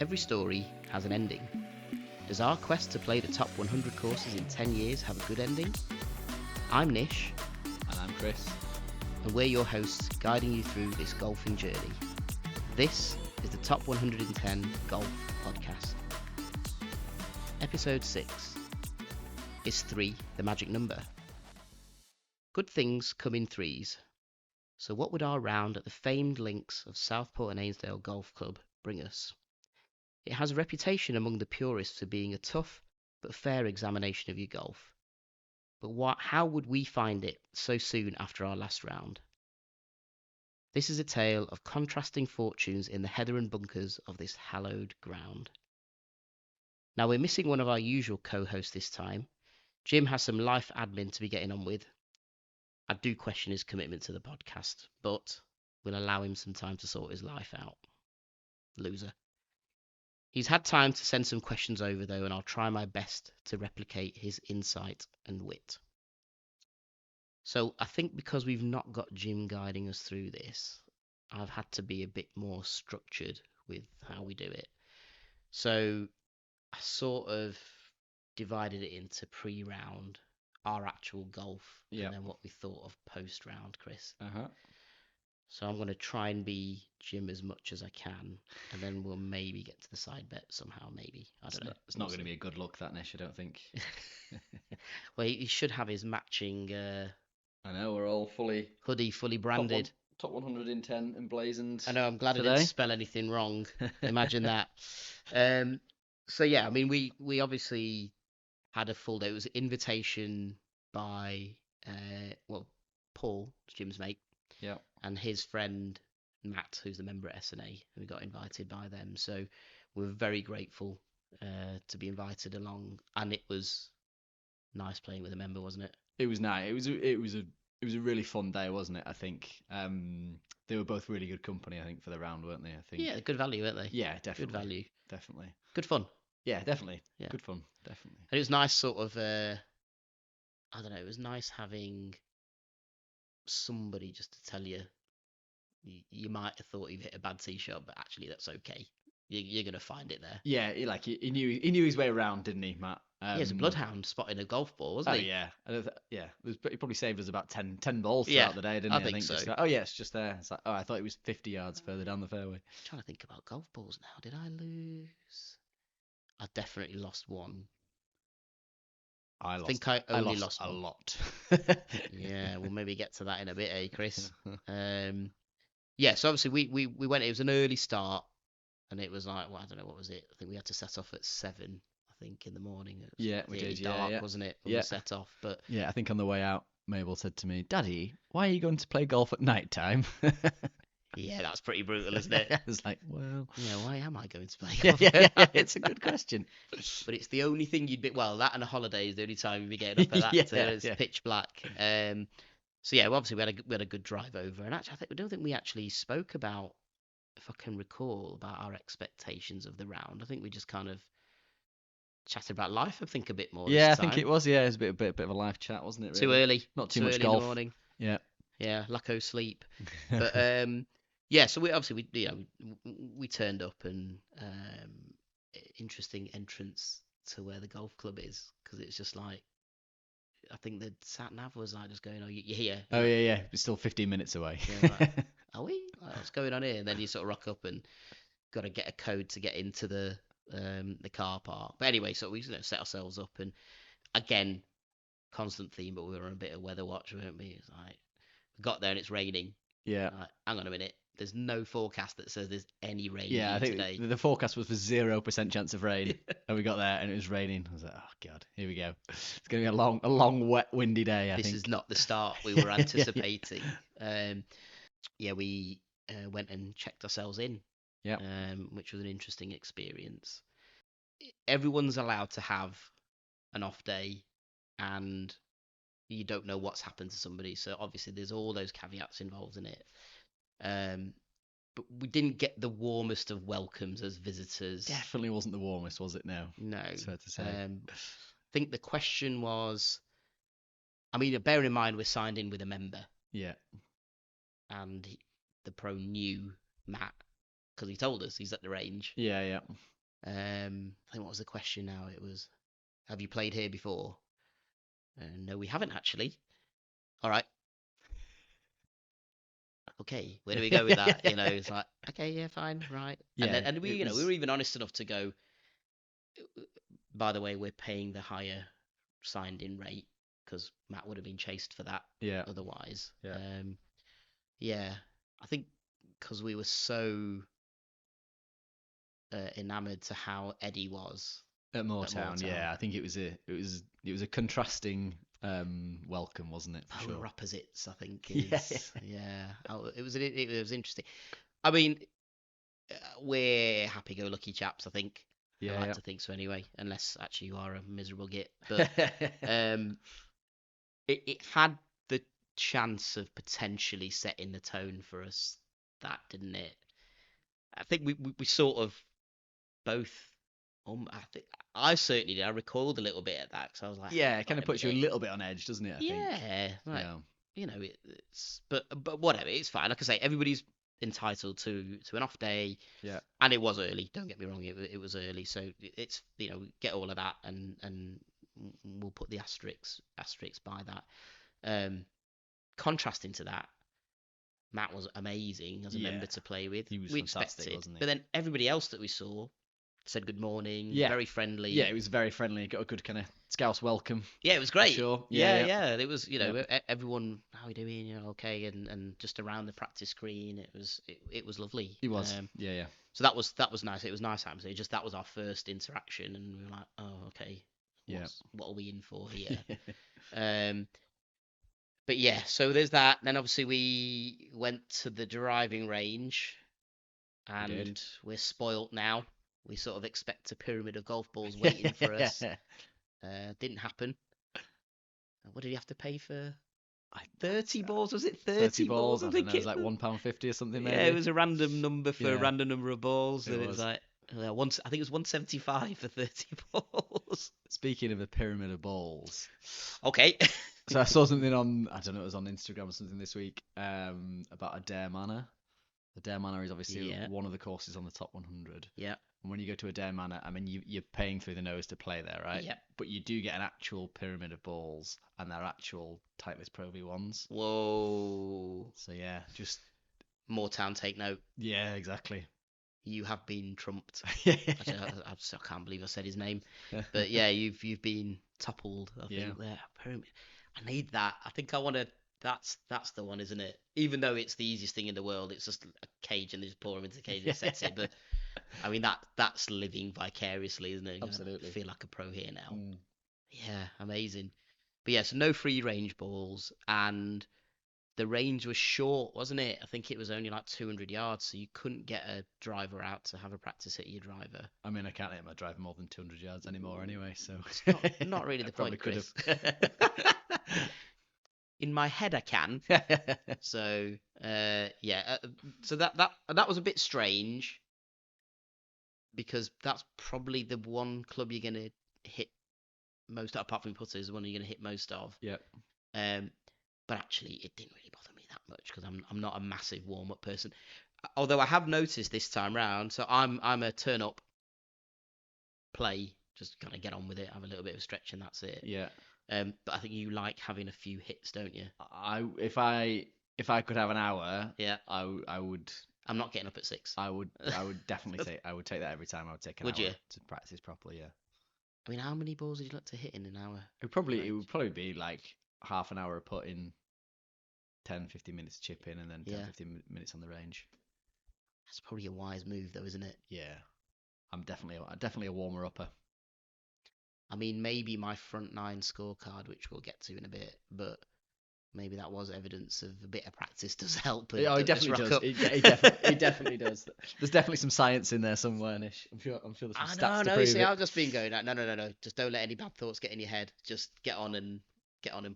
Every story has an ending. Does our quest to play the top 100 courses in 10 years have a good ending? I'm Nish. And I'm Chris. And we're your hosts, guiding you through this golfing journey. This is the Top 110 Golf Podcast. Episode 6. Is 3 the magic number? Good things come in threes. So what would our round at the famed links of Southport Ainsdale Golf Club bring us? It has a reputation among the purists for being a tough but fair examination of your golf. But how would we find it so soon after our last round? This is a tale of contrasting fortunes in the heather and bunkers of this hallowed ground. Now we're missing one of our usual co-hosts this time. Jim has some life admin to be getting on with. I do question his commitment to the podcast, but we'll allow him some time to sort his life out. Loser. He's had time to send some questions over, though, and I'll try my best to replicate his insight and wit. So I think because we've not got Jim guiding us through this, I've had to be a bit more structured with how we do it. So I sort of divided it into pre-round, our actual golf, and then what we thought of post-round, Chris. So I'm going to try and be Jim as much as I can, and then we'll maybe get to the side bet somehow, maybe. I don't know. It's not going to be a good look, that, Nish, I don't think. Well, he should have his matching I know, we're all hoodie, fully branded. Top 110 emblazoned. I know, I'm glad today. I didn't spell anything wrong. Imagine that. So, yeah, I mean, we obviously had a full day. It was an invitation by, Paul, Jim's mate. Yeah. And his friend Matt, who's the member at SNA, we got invited by them. So we're very grateful to be invited along, and it was nice playing with a member, wasn't it? It was nice. It was a really fun day, wasn't it? I think they were both really good company. I think for the round, weren't they? I think. Yeah, good value, weren't they? Yeah, definitely. Good value. Definitely. Good fun. Yeah, definitely. Yeah. Good fun, definitely. And it was nice, sort of. I don't know. It was nice having somebody just to tell you. You might have thought you've hit a bad tee shot, but actually that's okay. You're gonna find it there. Yeah, he knew his way around, didn't he, Matt? He was a bloodhound spotting a golf ball, wasn't he? Yeah. He probably saved us about 10 balls throughout the day, didn't he? I think so. Just like, oh yeah, it's just there. It's like, oh, I thought it was 50 yards further down the fairway. I'm trying to think about golf balls now. Did I lose? I definitely lost one. I think I only lost a one. lot. Yeah, we'll maybe get to that in a bit, eh, Chris? Yeah, so obviously we went. It was an early start, and it was like, well, I don't know, what was it? I think we had to set off at 7. I think in the morning. It was we really did. dark, wasn't it? When we set off, but yeah, I think on the way out, Mabel said to me, "Daddy, why are you going to play golf at night time?" Yeah, that's pretty brutal, isn't it? I was like, well, yeah, why am I going to play golf? Yeah, it's a good question. But it's the only thing you'd be, well, that and a holiday is the only time you'd be getting up at that. It's pitch black. So yeah, well, obviously we had a good drive over, and actually I don't think we actually spoke about, if I can recall, about our expectations of the round. I think we just kind of chatted about life, I think, a bit more. Yeah, this I think time. it was. Yeah, it was a bit of a live chat, wasn't it? Really? Too early. Not too too much early golf. in the morning. Yeah, lack of sleep. But yeah, so we turned up, and interesting entrance to where the golf club is, because it's just like, I think the sat nav was like just going, "Oh, you're here." Oh yeah. It's still 15 minutes away. Yeah, like, are we? Like, what's going on here? And then you sort of rock up and got to get a code to get into the car park. But anyway, so we set ourselves up, and again, constant theme, but we were on a bit of weather watch, weren't we? It's like we got there and it's raining. Yeah. Like, hang on a minute. There's no forecast that says there's any rain I think today. The forecast was for 0% chance of rain, and we got there and it was raining. I was like, oh god, here we go. It's going to be a long, wet, windy day. I think this is not the start we were anticipating. We went and checked ourselves in. Yeah. Which was an interesting experience. Everyone's allowed to have an off day, and you don't know what's happened to somebody. So obviously there's all those caveats involved in it. But we didn't get the warmest of welcomes as visitors. Definitely wasn't the warmest, was it? No. It's fair to say. I think the question was, I mean, bearing in mind we're signed in with a member. Yeah. And the pro knew Matt, because he told us he's at the range. Yeah. I think what was the question now? It was, have you played here before? No, we haven't actually. All right. Okay, where do we go with that? You know, it's like, okay, yeah, fine, right. Yeah, And we, it you know, we was. were even honest enough to go, by the way, we're paying the higher signed in rate because Matt would have been chased for that Yeah. otherwise. Yeah. Yeah, I think because we were so enamored to how Eddie was At at Moortown, Moortown. yeah. I think it was a contrasting welcome, wasn't it? For Polar sure. opposites, I think Yeah. is yeah. It was interesting. I mean, we're happy-go-lucky chaps, I think. I like Yeah. to think so anyway, unless actually you are a miserable git. But um, it had the chance of potentially setting the tone for us, that didn't it? I think we sort of both. I think I certainly did. I recalled a little bit at that because I was like, hang Yeah, it kind on of a puts you a minute. little bit on edge, doesn't it? I think. Yeah, like Yeah. you know, it's but whatever, it's fine. Like I say, everybody's entitled to an off day, Yeah. and it was early. Don't get me wrong, it was early, so it's get all of that, and we'll put the asterisks by that. Contrasting to that, Matt was amazing as a Yeah. member to play with. He was We fantastic, expected, wasn't he? but then everybody else that we saw said good morning, Yeah. very friendly. Yeah, it was very friendly. Got a good kind of Scouse welcome. Yeah, it was For great. sure. Yeah. It was, Yeah. everyone, how are we doing? Okay, and just around the practice screen, it was lovely. He was. Yeah. So that was nice. It was nice atmosphere. Just that was our first interaction, and we were like, oh, okay, Yeah. what are we in for here? But yeah, so there's that. Then obviously we went to the driving range, and we're spoilt now. We sort of expect a pyramid of golf balls waiting for us. Didn't happen. What did you have to pay for? 30 balls? Was it 30 balls? I think don't know. It was it like was. £1.50 or something, maybe. Yeah, it was a random number for a Yeah. random number of balls, It and it was was. like I think it was 175 for 30 balls. Speaking of a pyramid of balls, Okay. so I saw something on, I don't know, it was on Instagram or something this week, about Adair Manor. Adair Manor is obviously Yeah. one of the courses on the top 100. Yeah. And when you go to Adair Manor, I mean, you're paying through the nose to play there, right? Yeah. But you do get an actual pyramid of balls, and they're actual Titleist Pro V1s. Whoa. So yeah, just Moortown, take note. yeah, exactly. You have been trumped. Yeah. I can't believe I said his name, but yeah, you've been toppled. I think there. Pyramid. I need that. I think I want to. That's the one, isn't it? Even though it's the easiest thing in the world, it's just a cage and they just pour him into the cage and it sets it. But I mean that's living vicariously, isn't it? Absolutely. I feel like a pro here now. Mm. Yeah, amazing. But yeah, so no free range balls, and the range was short, wasn't it? I think it was only like 200 yards, so you couldn't get a driver out to have a practice hit your driver. I mean, I can't hit my driver more than 200 yards anymore anyway, so It's not really the probably point, could Chris. In my head, I can. So so that was a bit strange because that's probably the one club you're gonna hit most, apart from putters, the one you're gonna hit most of. Yeah. But actually, it didn't really bother me that much because I'm not a massive warm up person. Although I have noticed this time round, so I'm a turn up, play, just kind of get on with it, have a little bit of stretch, and that's it. Yeah. But I think you like having a few hits, don't you? If I could have an hour, Yeah. I would. I'm not getting up at 6. I would definitely take that every time. I would take an Would hour you? to practice properly. Yeah. I mean, how many balls would you like to hit in an hour? It would probably be like half an hour of putting, 10-15 minutes chip in, and then 10-15 minutes on the range. That's probably a wise move, though, isn't it? Yeah. I'm definitely a warmer upper. I mean, maybe my front 9 scorecard, which we'll get to in a bit, but maybe that was evidence of a bit of practice does help. Oh, it definitely does. It definitely does. There's definitely some science in there somewhere, Nish. I'm sure there's some stats to prove see, it. I've just been going, no. Just don't let any bad thoughts get in your head. Just get on and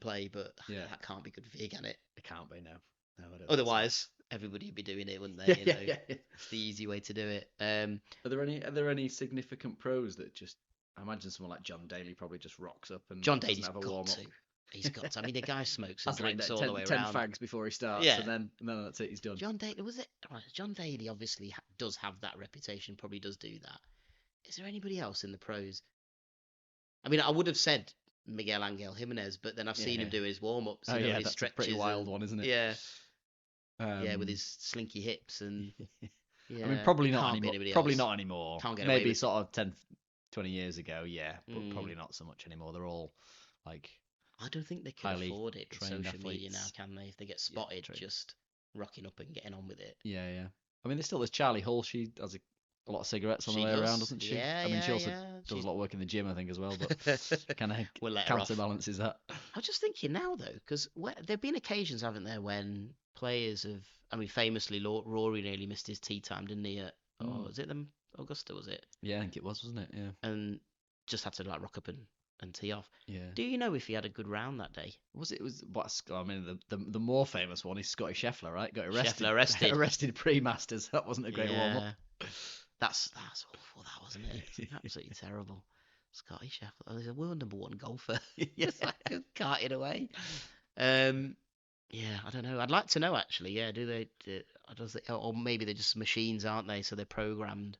play. But that can't be good for you, can it? It can't be, no. No, I don't. Otherwise, everybody would be doing it, wouldn't they? Yeah. It's the easy way to do it. Are there any significant pros that just? I imagine someone like John Daly probably just rocks up and John doesn't Daly's have a got warm up. to. He's got to. I mean, the guy smokes and That's like drinks that, all the way 10 around. fags before he starts, Yeah. and then that's it. He's done. John Daly, was it? Right, John Daly obviously does have that reputation, probably does do that. Is there anybody else in the pros? I mean, I would have said Miguel Angel Jimenez, but then I've seen him do his warm-ups, Oh you know, yeah, his that's a stretches. pretty wild one, isn't it? Yeah, yeah, with Um, his slinky hips and yeah. I mean, probably not can't be anymore. anybody Probably else. not anymore. Can't get away Maybe with. sort of 10, 20 years ago, yeah, but Mm. probably not so much anymore. They're all like I don't think they can highly afford it with trained social media now, athletes. can they? If they get Yeah, spotted, true. just rocking up and getting on with it. Yeah. I mean, there's Charlie Hull. She has a lot of cigarettes on the She way does. around, doesn't she? Yeah, I mean, she yeah, also yeah. does a lot of work in the gym, I think, as well, but kind of We'll let her off. counterbalances that. I was just thinking now though, because there've been occasions, haven't there, when players have. I mean, famously, Rory nearly missed his tee time, didn't he? Was it them? Augusta, was it? Yeah, I think it was, wasn't it? Yeah. And just had to like rock up and tee off. Yeah. Do you know if he had a good round that day? Was what? I mean, the more famous one is Scotty Scheffler, right? Got arrested. Scheffler arrested. Arrested pre-Masters. That wasn't a great warm up. That's awful, that wasn't it? It's absolutely terrible. Scotty Scheffler, he's a world #1 golfer. Just like carted away. Yeah, I don't know. I'd like to know actually. Yeah, or maybe they're just machines, aren't they? So they're programmed.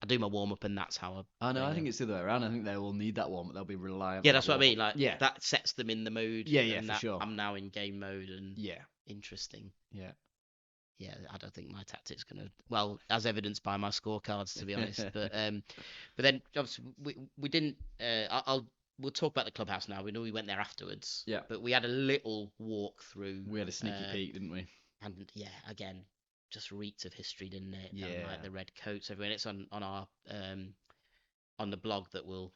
I do my warm up, and that's how I. Oh no, I think it's the other way around. I think they will need that warm up. They'll be reliant. Yeah, on that's that what I mean. warm-up. Like, that sets them in the mood. Yeah, and for sure. I'm now in game mode, and Yeah, interesting. yeah. Yeah, I don't think my tactic's gonna. Well, as evidenced by my scorecards, to be honest. But then obviously we didn't. We'll talk about the clubhouse now. We know we went there afterwards. Yeah. But we had a little walk through. We had a sneaky peek, didn't we? And yeah, again, just reeked of history, didn't it? Yeah. And like the red coats, everyone. It's on our on the blog that we'll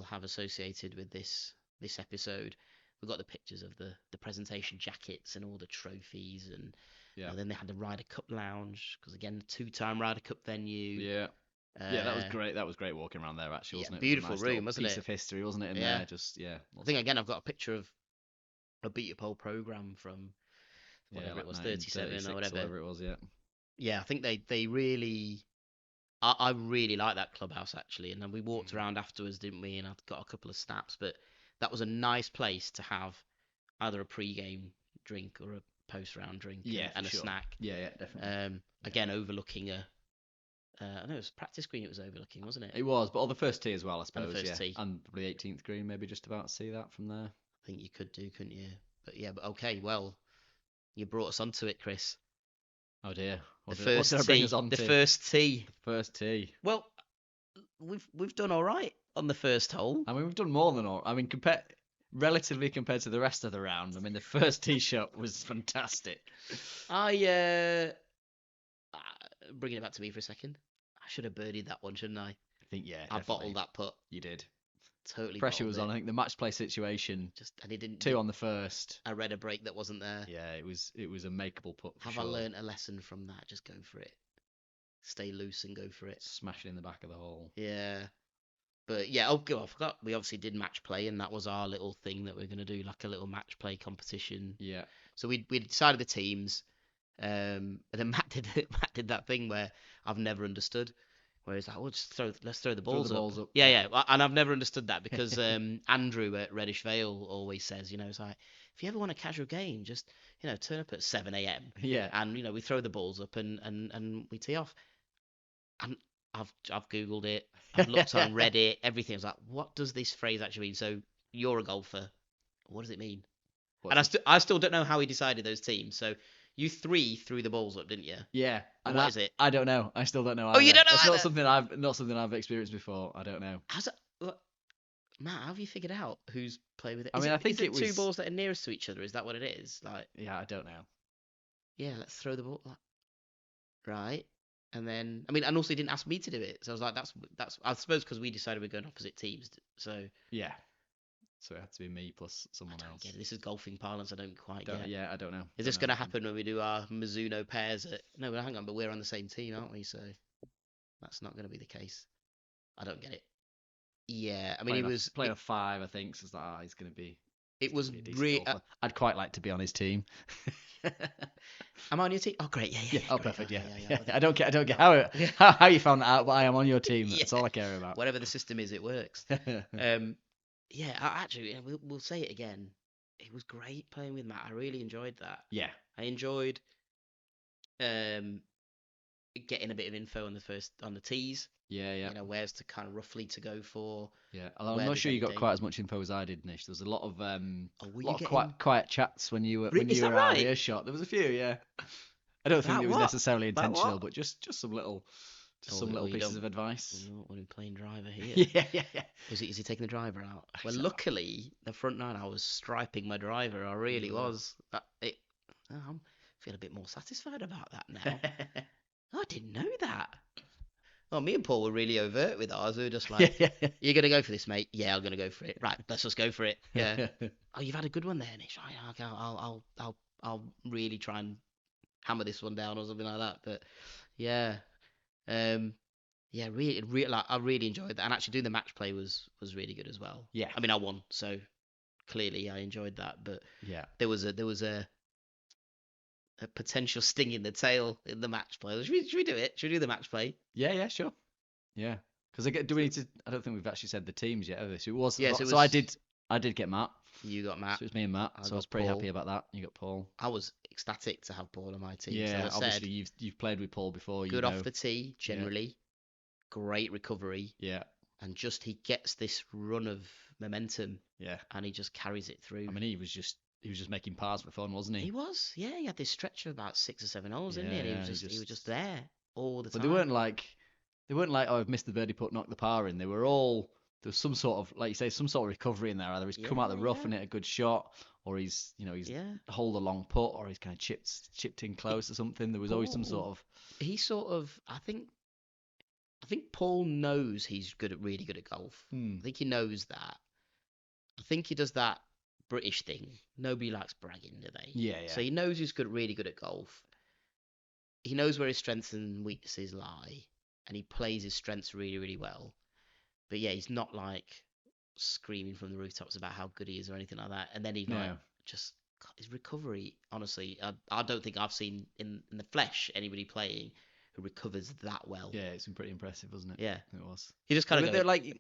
have associated with this episode. We've got the pictures of the presentation jackets and all the trophies, and then they had the Ryder Cup lounge, because again, the 2-time Ryder Cup venue. Yeah. Yeah, that was great. That was great walking around there, actually, wasn't it? Beautiful It was a nice room, wasn't it? piece of history, wasn't it? In there, just I think again, I've got a picture of a beat up old program from whatever it was, 37 or whatever it was. Yeah. Yeah, I think they really. I really like that clubhouse actually, and then we walked around afterwards, didn't we? And I've got a couple of snaps, but that was a nice place to have either a pre-game drink or a post-round drink, and a snack. Yeah, definitely. Again, overlooking I know it was practice green. It was overlooking, wasn't it? It was, but on the first tee as well, I suppose. And the first tee, and the 18th green, maybe just about see that from there. I think you could do, couldn't you? But okay. Well, you brought us onto it, Chris. Oh dear. The first tee. Well, we've done all right on the first hole. I mean, we've done more than all. I mean, relatively compared to the rest of the round. I mean, the first tee shot was fantastic. Bringing it back to me for a second. I should have birdied that one, shouldn't I? I think I bottled that putt. You did. Totally. Pressure was on. I think the match play situation. And he didn't. 2 on the first. I read a break that wasn't there. Yeah, it was a makeable putt. Have I learned a lesson from that? Just go for it. Stay loose and go for it. Smash it in the back of the hole. Yeah. But yeah, I forgot. We obviously did match play, and that was our little thing that we're going to do, like a little match play competition. Yeah. So we decided the teams, and then Matt did that thing where I've never understood, where he's like, let's throw the balls up. Yeah. And I've never understood that, because Andrew at Reddish Vale always says, it's like, if you ever want a casual game, just turn up at 7 a.m. Yeah. And we throw the balls up and we tee off. And I've Googled it. I've looked on Reddit, everything. I was like, what does this phrase actually mean? So you're a golfer. What does it mean? And I still don't know how he decided those teams. So you 3 threw the balls up, didn't you? Yeah. And what is it? I don't know. I still don't know. Oh, you don't know? It's not something I've experienced before. I don't know. Matt, how have you figured out who's played with it? I think it was 2 balls that are nearest to each other. Is that what it is? Like, yeah, I don't know. Yeah, let's throw the ball. Right. And then, and also he didn't ask me to do it. So I was like, that's I suppose because we decided we're going opposite teams. So yeah. So it had to be me plus someone else. Get it. This is golfing parlance. I don't quite get. Yeah, I don't know. Is this going to happen when we do our Mizuno pairs? No, hang on, but we're on the same team, aren't we? So that's not going to be the case. I don't get it. Yeah, he was playing a 5, I think. So it's like, he's going to be. It was really. I'd quite like to be on his team. Am I on your team? Oh, great. Yeah. Oh, great. perfect. Yeah. I don't get how you found that out, but I am on your team. That's all I care about. Whatever the system is, it works. Yeah, actually, we'll say it again. it was great playing with Matt. I really enjoyed that. Yeah. I enjoyed um getting a bit of info on the tees. Yeah, yeah. You know, where's to kind of roughly to go for. Yeah, although I'm Where not there's sure you any got quite danger. as much info as I did, Nish. There was a lot of Oh, were you quiet getting? chats when you Is that were out of right? earshot. There was a few, yeah. I don't think About it was what? necessarily About intentional, what? but just some little Oh, you pieces don't. of advice. You don't want to be playing driver here. Yeah, yeah, yeah. Is he taking the driver out? Well, So, luckily, the front nine, I was striping my driver. I really you were. was. I feel a bit more satisfied about that now. I didn't know that. Oh, me and Paul were really overt with ours. We were just Yeah, like, yeah, "You're gonna go for this, mate? Yeah, I'm gonna go for it. Right, let's just go for it. Yeah. yeah. Oh, you've had a good one there, Nish. Oh, okay, I'll really try and hammer this one down or something like that. But yeah, um, yeah, really, like, I really enjoyed that. And actually doing the match play was really good as well. Yeah. I mean, I won, so clearly I enjoyed that. But Yeah. there was a potential sting in the tail in the match play. Should we do it? Should we do the match play? Yeah, yeah, sure. Yeah. Because do we need to? I don't think we've actually said the teams yet, have we? So it was. Yes, it So I was. did get Matt. You got So Matt. it was me and Matt. I So I got was pretty Paul. happy about that. You got Paul. I was ecstatic to have Paul on my team. Yeah, As I obviously said, you've played with Paul before. good You off know. the tee generally, great recovery, Yeah. and just he gets this run of momentum Yeah. and he just carries it through. I mean, he was just making pars for fun, wasn't he? He was, yeah. He had this stretch of about 6 or 7 holes, didn't he? Yeah, And yeah, he was just there all the But time. they weren't like, oh, I've missed the birdie putt, knocked the par in. They were all there was some sort of, like you say, some sort of recovery in there. Either he's come out the rough and hit a good shot, or he's hold a long putt, or he's kind of chipped in close or something. There was always some sort of. He sort of, I think Paul knows he's really good at golf. I think he knows that. I think he does that British thing. Nobody likes bragging, do they? Yeah, yeah. So he knows he's really good at golf. He knows where his strengths and weaknesses lie, and he plays his strengths really, really well. But yeah, he's not like screaming from the rooftops about how good he is or anything like that. And then he's like, just his recovery. Honestly, I don't think I've seen in the flesh anybody playing who recovers that well. Yeah, it's been pretty impressive, wasn't it? Yeah, it was. he just kind of they're like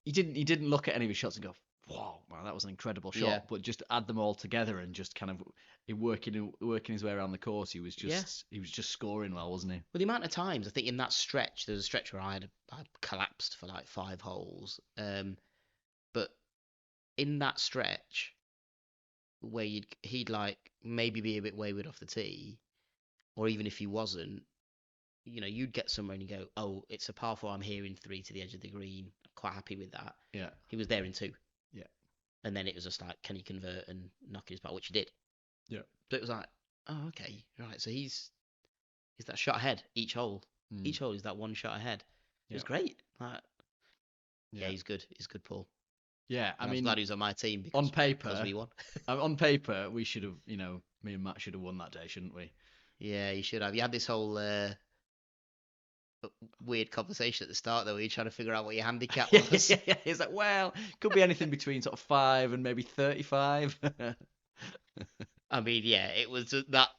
he didn't look at any of his shots and go, wow, that was an incredible shot. Yeah. But just add them all together and just kind of working his way around the course, he was just scoring well, wasn't he? Well, the amount of times I think in that stretch, there was a stretch where I collapsed for like 5 holes. But in that stretch, where he'd like maybe be a bit wayward off the tee, or even if he wasn't, you'd get somewhere and you go, oh, it's a par four. I'm here in 3 to the edge of the green. I'm quite happy with that. Yeah. He was there in 2. Yeah. And then it was just like, can he convert and knock his putt, which he did. Yeah. So it was like, oh, okay, right. So he's that shot ahead each hole. Each hole is that one shot ahead. It was great. Like, yeah, he's good. He's good, Paul. Yeah, I mean, I'm glad he's on my team because we won. On paper, we should have, me and Matt should have won that day, shouldn't we? Yeah, you should have. You had this whole weird conversation at the start, though, where you're trying to figure out what your handicap was. Yeah. It's like, well, could be anything between sort of 5 and maybe 35. I mean, yeah, it was that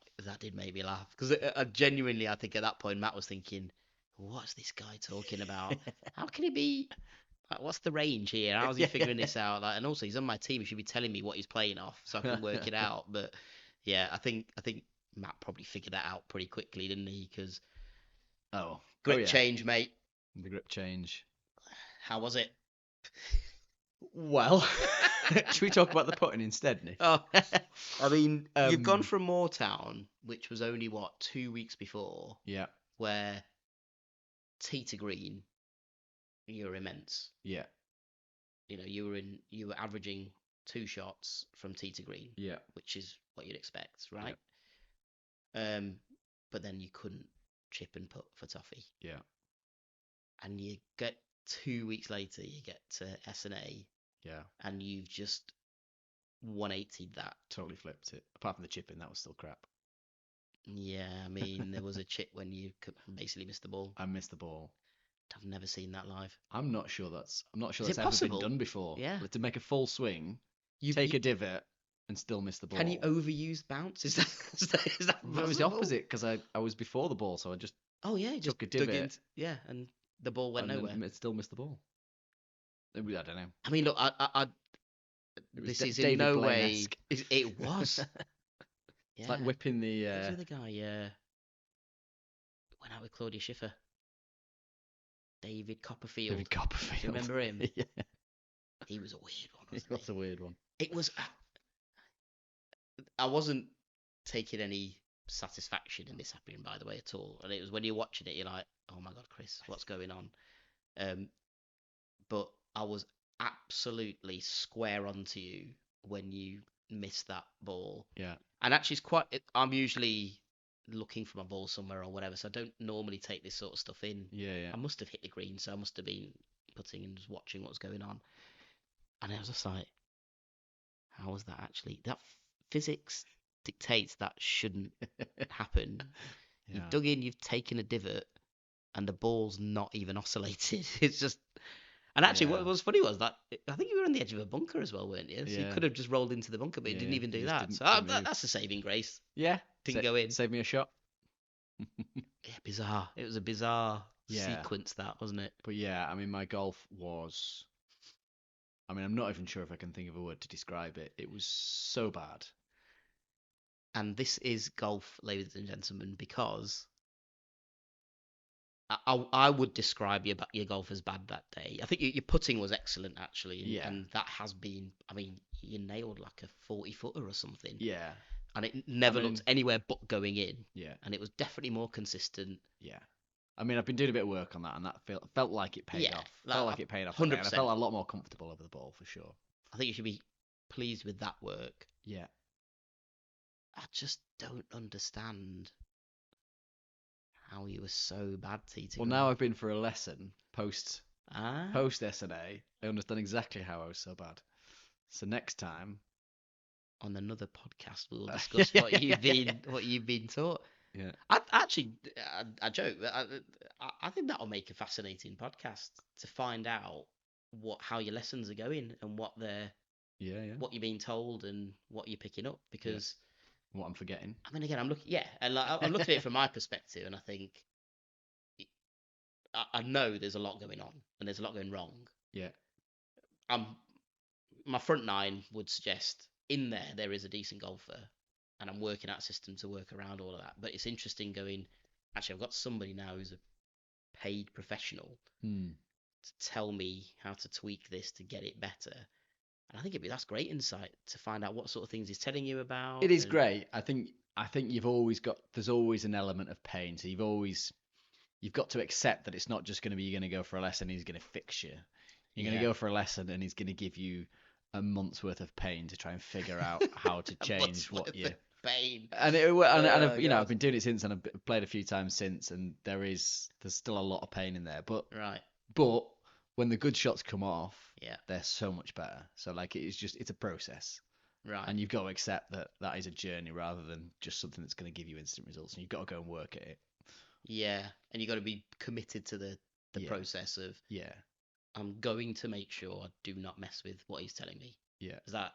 did make me laugh because genuinely, I think at that point Matt was thinking, "What's this guy talking about? How can he be? Like, what's the range here? How's he figuring this out? Like, and also he's on my team. He should be telling me what he's playing off so I can work it out." But yeah, I think Matt probably figured that out pretty quickly, didn't he? Because grip change, mate. The grip change. How was it? Well, should we talk about the putting instead, Nick? Oh, I mean, you've gone from Moortown, which was only 2 weeks before. Yeah. Where tee to green, you're immense. Yeah. You were averaging 2 shots from tee to green. Yeah. Which is what you'd expect, right? Yeah. But then you couldn't chip and putt for toffee. Yeah. And you get 2 weeks later, you get to S&A. Yeah. And you've just 180'd that. Totally flipped it. Apart from the chipping, that was still crap. Yeah, I mean, there was a chip when you basically missed the ball. I missed the ball. I've never seen that live. I'm not sure that's ever possible? been done before. Yeah. To make a full swing, take a divot, and still miss the ball. Can you overuse bounce? Is that possible? It was the opposite because I was before the ball, so I just just took a divot. and the ball went nowhere. It still missed the ball. I don't know. I mean, look, I this is in David no way. Blaine-esque. It was. It's like whipping the. Who's the other guy? Went out with Claudia Schiffer. David Copperfield. David Copperfield. Do you remember him? Yeah. He was a weird one. He was a weird one. It was. I wasn't taking any satisfaction in this happening, by the way, at all. And it was when you're watching it, you're like, "Oh my God, Chris, what's going on?" But I was absolutely square onto you when you missed that ball. Yeah. And actually, it's quite. I'm usually looking for my ball somewhere or whatever, so I don't normally take this sort of stuff in. Yeah. I must have hit the green, so I must have been putting and just watching what was going on. And I was just like, how was that actually? That physics dictates that shouldn't happen. Yeah. You've dug in, you've taken a divot, and the ball's not even oscillated. It's just. And actually, what was funny was that I think you were on the edge of a bunker as well, weren't you? So you could have just rolled into the bunker, but you didn't even do that. So that's a saving grace. Yeah. Didn't go in. Save me a shot. Yeah, bizarre. It was a bizarre sequence, that, wasn't it? But yeah, I mean, my golf was. I mean, I'm not even sure if I can think of a word to describe it. It was so bad. And this is golf, ladies and gentlemen, because I would describe your golf as bad that day. I think your putting was excellent, actually. And that has been, I mean, you nailed like a 40-footer or something. Yeah. And it never looked anywhere but going in. Yeah. And it was definitely more consistent. Yeah. I mean, I've been doing a bit of work on that, and that felt like it paid off. Felt like it paid off. 100%. I felt a lot more comfortable over the ball, for sure. I think you should be pleased with that work. Yeah. I just don't understand how you were so bad, TT. Well, now I've been for a lesson post SNA. I understand exactly how I was so bad. So next time, on another podcast, we'll discuss what you've been taught. Yeah. I joke. I think that'll make a fascinating podcast to find out how your lessons are going and what you're being told and what you're picking up, because what I'm forgetting. I mean, again, I'm looking at it from my perspective, and I think I know there's a lot going on and there's a lot going wrong. Yeah. My front nine would suggest in there is a decent golfer, and I'm working out a system to work around all of that. But it's interesting going, actually, I've got somebody now who's a paid professional to tell me how to tweak this to get it better. And I think that's great insight to find out what sort of things he's telling you about. It is great. I think there's always an element of pain. So you've got to accept that it's not just going to be you're going to go for a lesson and he's going to fix you. You're going to go for a lesson and he's going to give you a month's worth of pain to try and figure out how to change what you. Pain. And I've been doing it since, and I've played a few times since, and there's still a lot of pain in there. But when the good shots come off, they're so much better. So like it's a process. Right. And you've got to accept that is a journey rather than just something that's going to give you instant results. And you've got to go and work at it. Yeah. And you've got to be committed to the process of I'm going to make sure I do not mess with what he's telling me. Yeah. Is that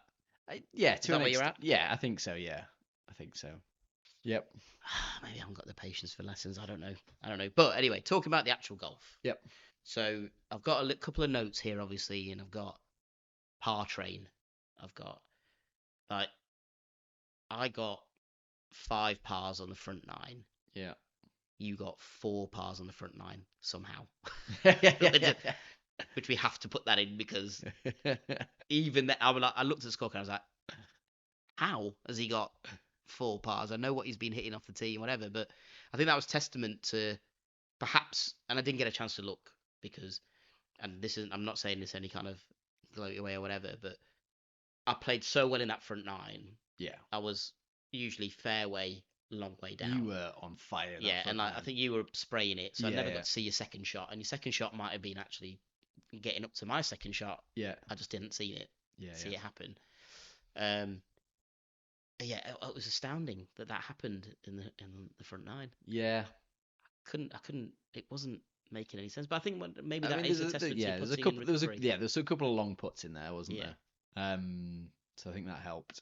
where you're at? Yeah, I think so. Yeah. I think so. Yep. Maybe I haven't got the patience for lessons. I don't know. But anyway, talking about the actual golf. Yep. So I've got a couple of notes here, obviously, and I've got par train. I've got I got 5 pars on the front 9. Yeah. You got 4 pars on the front 9 somehow. Which we have to put that in because even that, I looked at the scorecard and I was like, how has he got 4 pars? I know what he's been hitting off the tee and whatever, but I think that was testament to perhaps, and I didn't get a chance to look because, and I'm not saying this any kind of gloaty way or whatever, but I played so well in that front 9. Yeah. I was usually fairway, long way down. You were on fire. Yeah, and I think you were spraying it, so I never got to see your second shot, and your second shot might have been actually getting up to my second shot. Yeah. I just didn't see it. See it happen. It was astounding that happened in the front 9. Yeah. I couldn't. It wasn't making any sense. But I think maybe that is a testament to there's a couple. There's a couple of long putts in there, wasn't there? So I think that helped.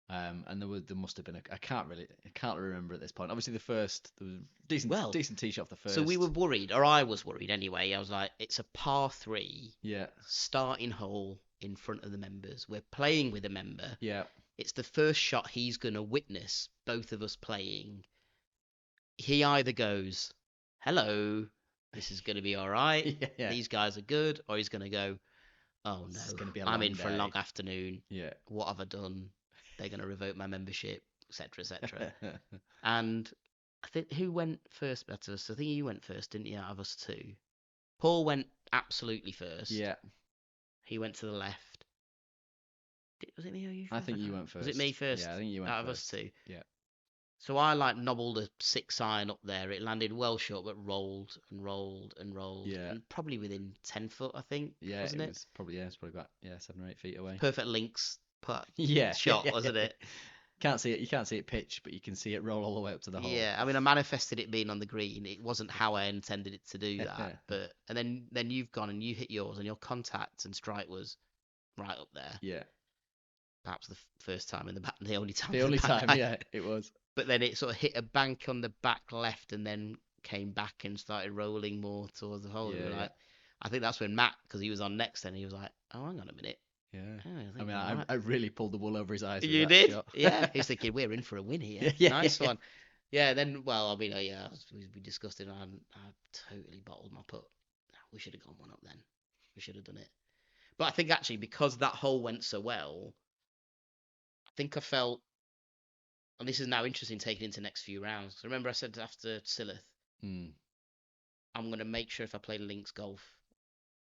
And there must have been I can't remember at this point. Obviously there was decent tee shot off the first. So we were worried, or I was worried anyway. I was like, it's a par 3 starting hole in front of the members. We're playing with a member. Yeah. It's the first shot he's going to witness both of us playing. He either goes, hello, this is going to be all right. These guys are good. Or he's going to go, oh no, I'm in for a long afternoon. Yeah. What have I done? They're going to revoke my membership, etc., etc. And I think who went first better? So I think you went first, didn't you, out of us two? Paul went absolutely first. Yeah. He went to the left. Was it me or you first? I think you went first. Was it me first? Yeah, I think you went out first. Out of us two. Yeah. So I nobbled a 6 iron up there. It landed well short, but rolled and rolled and rolled. Yeah. And probably within 10 foot, I think. Yeah, wasn't it? It's probably about 7 or 8 feet away. Perfect links putt. Yeah. Shot, wasn't it? Can't see it. You can't see it pitch, but you can see it roll all the way up to the hole. Yeah, I mean, I manifested it being on the green. It wasn't how I intended it to do that, but and then you've gone and you hit yours, and your contact and strike was right up there. Yeah. Perhaps the first time in the back, the only time. The only time, yeah, it was. But then it sort of hit a bank on the back left, and then came back and started rolling more towards the hole. Yeah, I think that's when Matt, because he was on next, and he was like, "Oh, hang on a minute." Yeah. Oh, I mean, I really pulled the wool over his eyes. You did? Shot. Yeah. He's thinking, we're in for a win here. Nice one. Yeah, then, well, I mean, we discussed it, and I totally bottled my putt. We should have gone one up then. We should have done it. But I think, actually, because that hole went so well, I think I felt, and this is now interesting taking into the next few rounds. So remember I said after Silith, I'm going to make sure if I play links golf,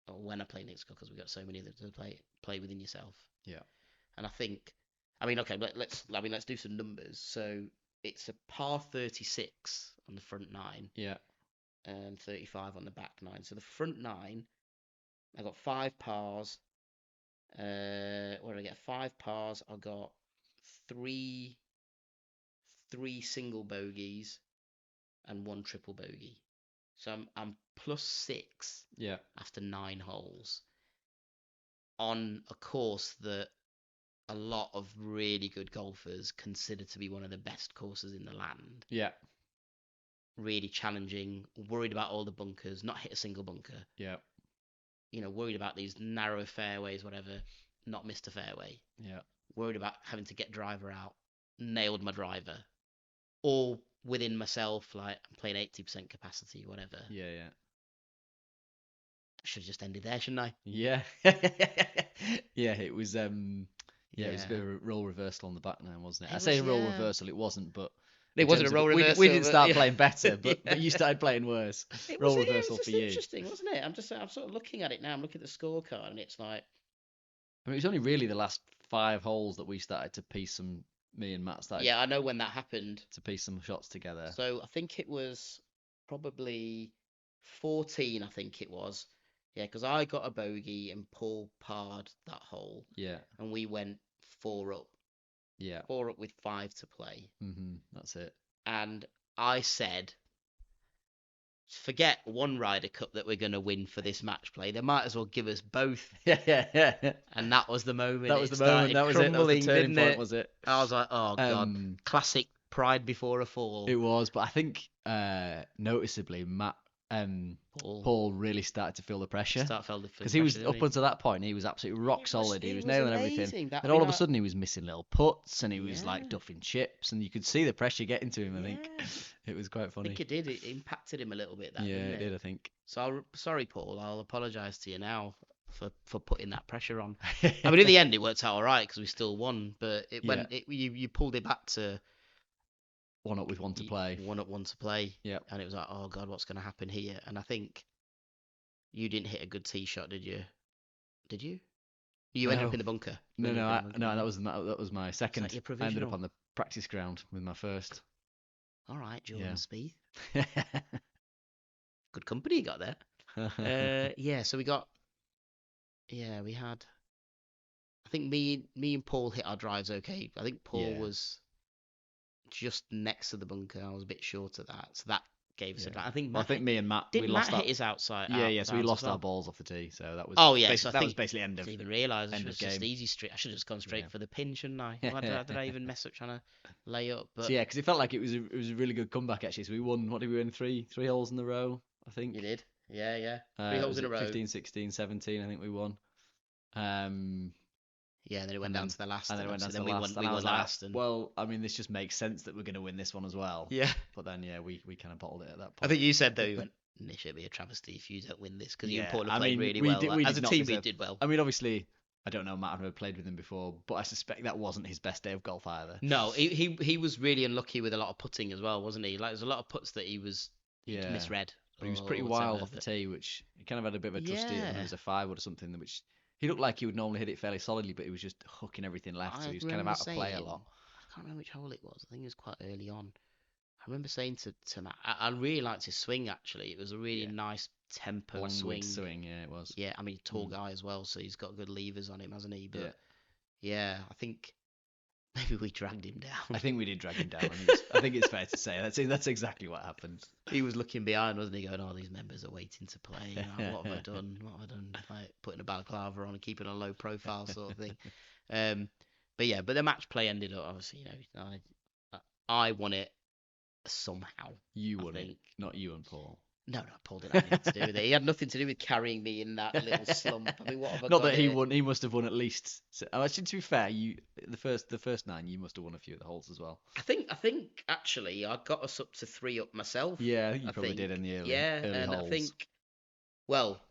or when I play links golf, because we've got so many that to play within yourself. Yeah. And I think, I mean, okay, let's do some numbers. So it's a par 36 on the front 9. Yeah. And 35 on the back 9. So the front 9, I got 5 pars. What did I get? 5 pars. I got three single bogeys and 1 triple bogey. So I'm +6. Yeah. After 9 holes on a course that a lot of really good golfers consider to be one of the best courses in the land. Yeah. Really challenging, worried about all the bunkers, not hit a single bunker. Yeah. Worried about these narrow fairways, whatever, not missed a fairway. Yeah. Worried about having to get driver out, nailed my driver. All within myself, like I'm playing 80% capacity, whatever. Yeah, yeah. I should have just ended there, shouldn't I? Yeah. Yeah, it was it was a bit of a role reversal on the back nine, wasn't it? I say role reversal, it wasn't, but it wasn't a role reversal. We didn't start playing better, but you started playing worse. Role reversal for you. Interesting, wasn't it? I'm sort of looking at it now. I'm looking at the scorecard, and it's like, I mean, it was only really the last 5 holes that we started to piece some. Me and Matt started. Yeah, I know when that happened. To piece some shots together. So I think it was probably 14. I think it was. Yeah, because I got a bogey and Paul parred that hole. Yeah. And we went 4 up. Yeah. 4 up with 5 to play. That's it. And I said, forget one Ryder Cup that we're going to win for this match play. They might as well give us both. Yeah. And that was the moment. That was the moment. That was it. That was the turning point, was it? I was like, oh, God. Classic pride before a fall. It was, but I think noticeably Matt Paul really started to feel the pressure. Because he was up until that point, he was absolutely rock solid. He was nailing everything. And all of a sudden, he was missing little putts, and he was like duffing chips, and you could see the pressure getting to him. I think it was quite funny. I think it did. It impacted him a little bit. It did. I think. So sorry, Paul. I'll apologise to you now for putting that pressure on. I mean, in the end, it worked out all right because we still won. But you pulled it back to 1 up with 1 to play. 1 up, 1 to play. Yeah. And it was like, oh God, what's going to happen here? And I think you didn't hit a good tee shot, did you? Did you? You ended up in the bunker. No, that was my second. Was that your I ended up provisional? on the practice ground with my first. All right, Jordan Spieth. Good company you got there. So we got. Yeah, we had. I think me and Paul hit our drives okay. I think Paul was just next to the bunker. I was a bit short of that, so that gave us Yeah. I think Well, I think me and Matt, we didn't lost Matt our hit his outside. yeah, so we outbounds lost as well? our balls off the tee, so that was Oh yeah, so that was basically end I of didn't even realise. I end should of have just game. easy straight. I should have just gone straight Yeah. for the pin, shouldn't I? Why did I even mess up trying to lay up? But So yeah, because it felt like it was a really good comeback actually. So we won. What did we win? Three holes in a row, I think. you did. Yeah. 3 holes was in a it row. 15, 16, 17, I think we won. Yeah, then it went down to the last. And then it went down to the we last. won. And I was like, last. And well, I mean, this just makes sense that we're going to win this one as well. yeah. But then yeah, we kind of bottled it at that point. I think you said though, you went, "Nish, it'd be a travesty if you don't win this because you and Paula played really we well. Did, we As a did not team, we deserve- did well. I mean, obviously, I don't know Matt. I've never played with him before, but I suspect that wasn't his best day of golf either. No, he was really unlucky with a lot of putting as well, wasn't he? Like there's a lot of putts that he misread. But he was pretty wild off the tee, which he kind of had a bit of a trusty. I know it was a 5 or something, which he looked like he would normally hit it fairly solidly, but he was just hooking everything left, so he was kind of out of play a lot. I can't remember which hole it was. I think it was quite early on. I remember saying to Matt, I really liked his swing actually. It was a really nice tempo swing. Yeah, it was. Yeah, I mean, tall guy as well, so he's got good levers on him, hasn't he? But yeah, I think maybe we dragged him down. I think we did drag him down. I think it's fair to say that's exactly what happened. He was looking behind, wasn't he? Going, "Oh, these members are waiting to play. What have I done? What have I done? Like putting a balaclava on and keeping a low profile sort of thing." But the match play ended up obviously. I won it somehow. You won it, not you and Paul. No, Paul didn't have anything to do with it. He had nothing to do with carrying me in that little slump. I mean, what have I Not got that he here? won. He must have won at least. Actually, to be fair, the first 9, you must have won a few of the holes as well. I think actually I got us up to 3 up myself. Yeah, you probably did in the early and holes. I think, well,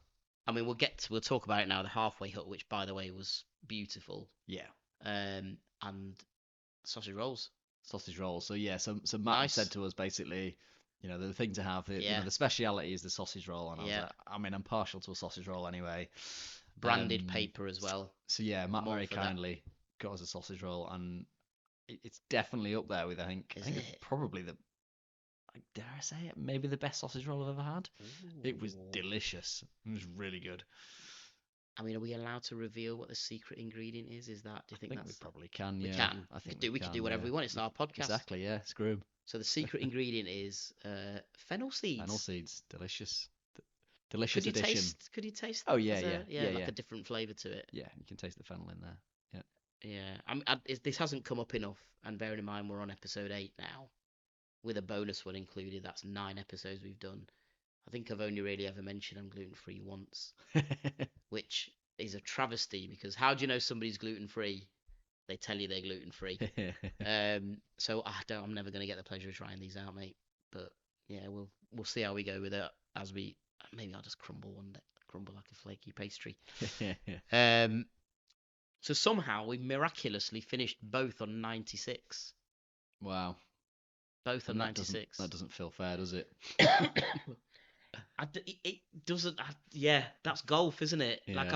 I mean, we'll talk about it now. The halfway hut, which by the way was beautiful. Yeah. And sausage rolls. So yeah, so Matt said to us basically, the thing to have, the speciality is the sausage roll, and I was like, I mean, I'm partial to a sausage roll anyway. Branded paper as well. So yeah, Matt very kindly got us a sausage roll, and it's definitely up there with it's probably dare I say it, maybe the best sausage roll I've ever had. Ooh. It was delicious. It was really good. I mean, are we allowed to reveal what the secret ingredient is? Do you think we probably can? We yeah, can. I think we can do whatever we want. It's our podcast. Exactly. Yeah. Screw 'em. So the secret ingredient is fennel seeds. Fennel seeds, delicious addition. Could you taste? Oh yeah, like a different flavour to it. Yeah, you can taste the fennel in there. Yeah. This hasn't come up enough, and bearing in mind we're on episode 8 now, with a bonus one included. That's 9 episodes we've done. I think I've only really ever mentioned I'm gluten-free once, which is a travesty because how do you know somebody's gluten-free? They tell you they're gluten-free. So I'm never going to get the pleasure of trying these out, mate. But yeah, we'll see how we go with it maybe I'll just crumble like a flaky pastry. So somehow we miraculously finished both on 96. Wow. Both on 96. That doesn't feel fair, does it? It doesn't. Yeah, that's golf, isn't it? Yeah. Like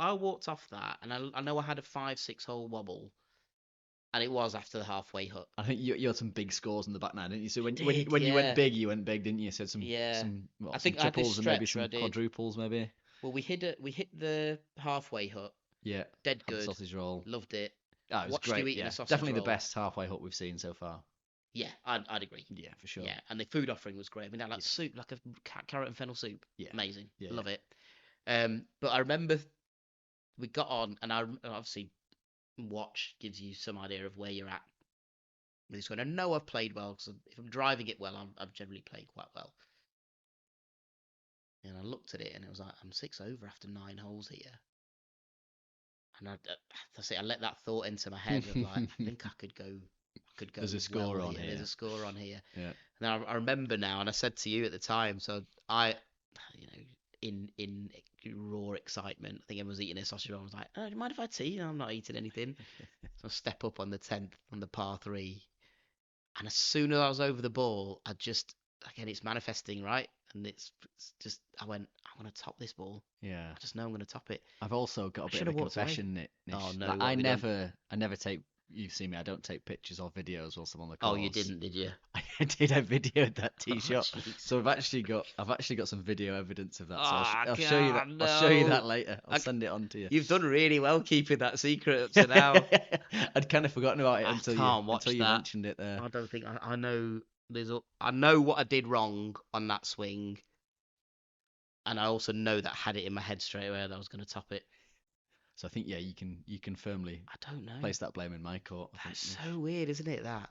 I walked off that, and I know I had a 5-6 hole wobble, and it was after the halfway hut. I think you had some big scores in the back nine, didn't you? So when you went big, didn't you? So some I think some triples and maybe some quadruples, maybe. Well, we hit the halfway hut. Yeah. Dead good. Sausage roll. Loved it. Oh, it was great. Yeah. Definitely the best halfway hut we've seen so far. Yeah, I'd agree. Yeah, for sure. Yeah, and the food offering was great. I mean, that soup, like a carrot and fennel soup. Yeah. Amazing. Yeah. Love it. But I remember we got on, and I obviously watch gives you some idea of where you're at with this one. I know I've played well because if I'm driving it well, I've generally played quite well. And I looked at it, and it was like I'm 6 over after 9 holes here. And I let that thought into my head of like, I think I could go. There's a score on here. There's a score on here. Yeah. And I remember now, and I said to you at the time, so I, in raw excitement, I think everyone was eating their sausage roll. I was like, "Oh, do you mind if I tea? No, I'm not eating anything." So I step up on the 10th on the par 3, and as soon as I was over the ball, again, it's manifesting, right? And it's just, I went, I'm going to top this ball. Yeah. I just know I'm going to top it. I've also got a bit of a confession, Nish. Oh, no. Like, I never take, you've seen me, I don't take pictures or videos whilst I'm on the course. Oh, you didn't, did you? I did. I videoed that tee shot. So I've actually got some video evidence of that. So I'll show you that. No. I'll show you that later. I'll send it on to you. You've done really well keeping that secret up to now. I'd kind of forgotten about it until you that. mentioned it there. I don't think I know. I know what I did wrong on that swing, and I also know that I had it in my head straight away that I was going to top it. So I think you can firmly I don't know. place that blame in my court. That's so weird, isn't it? That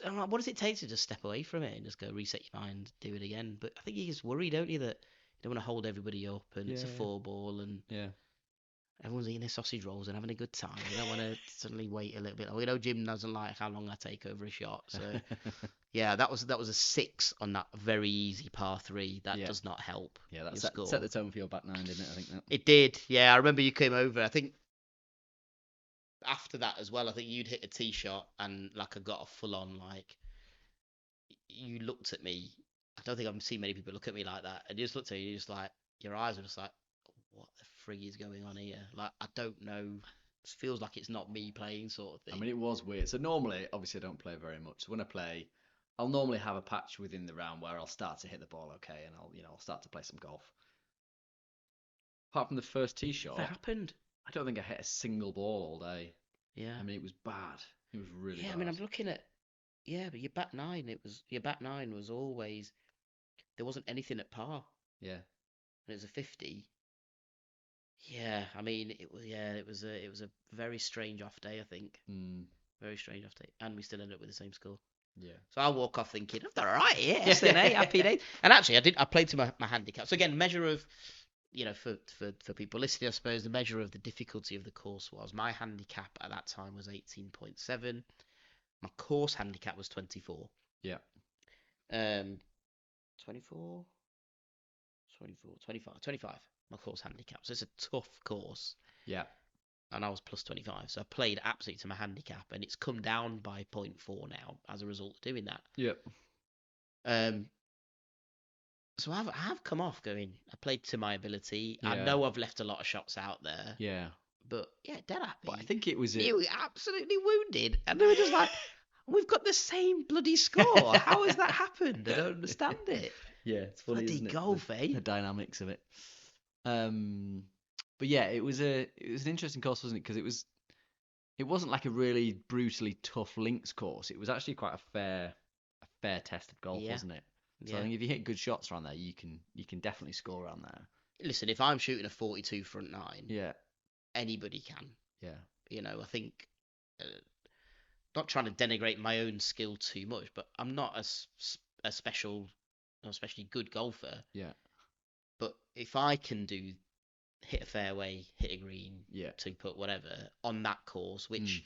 I'm like, what does it take to just step away from it and just go reset your mind, do it again? But I think you just worry, don't you, that you don't want to hold everybody up, and it's a 4-ball, and everyone's eating their sausage rolls and having a good time. You don't want to suddenly wait a little bit. Jim doesn't like how long I take over a shot. So yeah, that was a 6 on that very easy par 3. That does not help. Yeah, that set the tone for your back 9, didn't it? I think that. It did. Yeah, I remember you came over. I think after that as well, I think you'd hit a tee shot and like I got a full on like. You looked at me. I don't think I've seen many people look at me like that. And you just looked at me. You just like your eyes were just like, what the frig is going on here? Like I don't know. It feels like it's not me playing, sort of thing. I mean, it was weird. So normally, obviously, I don't play very much. So when I play, I'll normally have a patch within the round where I'll start to hit the ball okay, and I'll start to play some golf. Apart from the first tee shot, what happened? I don't think I hit a single ball all day. Yeah. I mean, it was bad. It was really bad. I mean, I'm looking at. Yeah, but your back 9. Your back 9 was always. There wasn't anything at par. Yeah. And it was a 50. Yeah, I mean, it was. Yeah, it was a very strange off day, I think. Very strange off day, and we still ended up with the same score. Yeah. So I walk off thinking, I've done all right, yes, then, happy days. And actually, I played to my handicap. So again, measure of, for people listening, I suppose the measure of the difficulty of the course was my handicap at that time was 18.7. My course handicap was 24. Yeah. 24, 25. My course handicap. So it's a tough course. Yeah. And I was plus 25. So I played absolutely to my handicap, and it's come down by 0.4 now as a result of doing that. Yep. So I've come off going, I played to my ability. Yeah. I know I've left a lot of shots out there. Yeah. But yeah, dead happy. But I think it was You were absolutely wounded. And they were just like, we've got the same bloody score. How has that happened? I don't understand it. Yeah, it's funny, bloody isn't it? golf, The dynamics of it. But yeah, it was an interesting course, wasn't it? Because it wasn't like a really brutally tough links course. It was actually quite a fair test of golf, wasn't it? So I think if you hit good shots around there, you can definitely score around there. Listen, if I'm shooting a 42 front 9, anybody can. Yeah. I think not trying to denigrate my own skill too much, but I'm not a special, especially good golfer. Yeah. But if I can hit a fairway, hit a green, 2-putt, whatever, on that course, which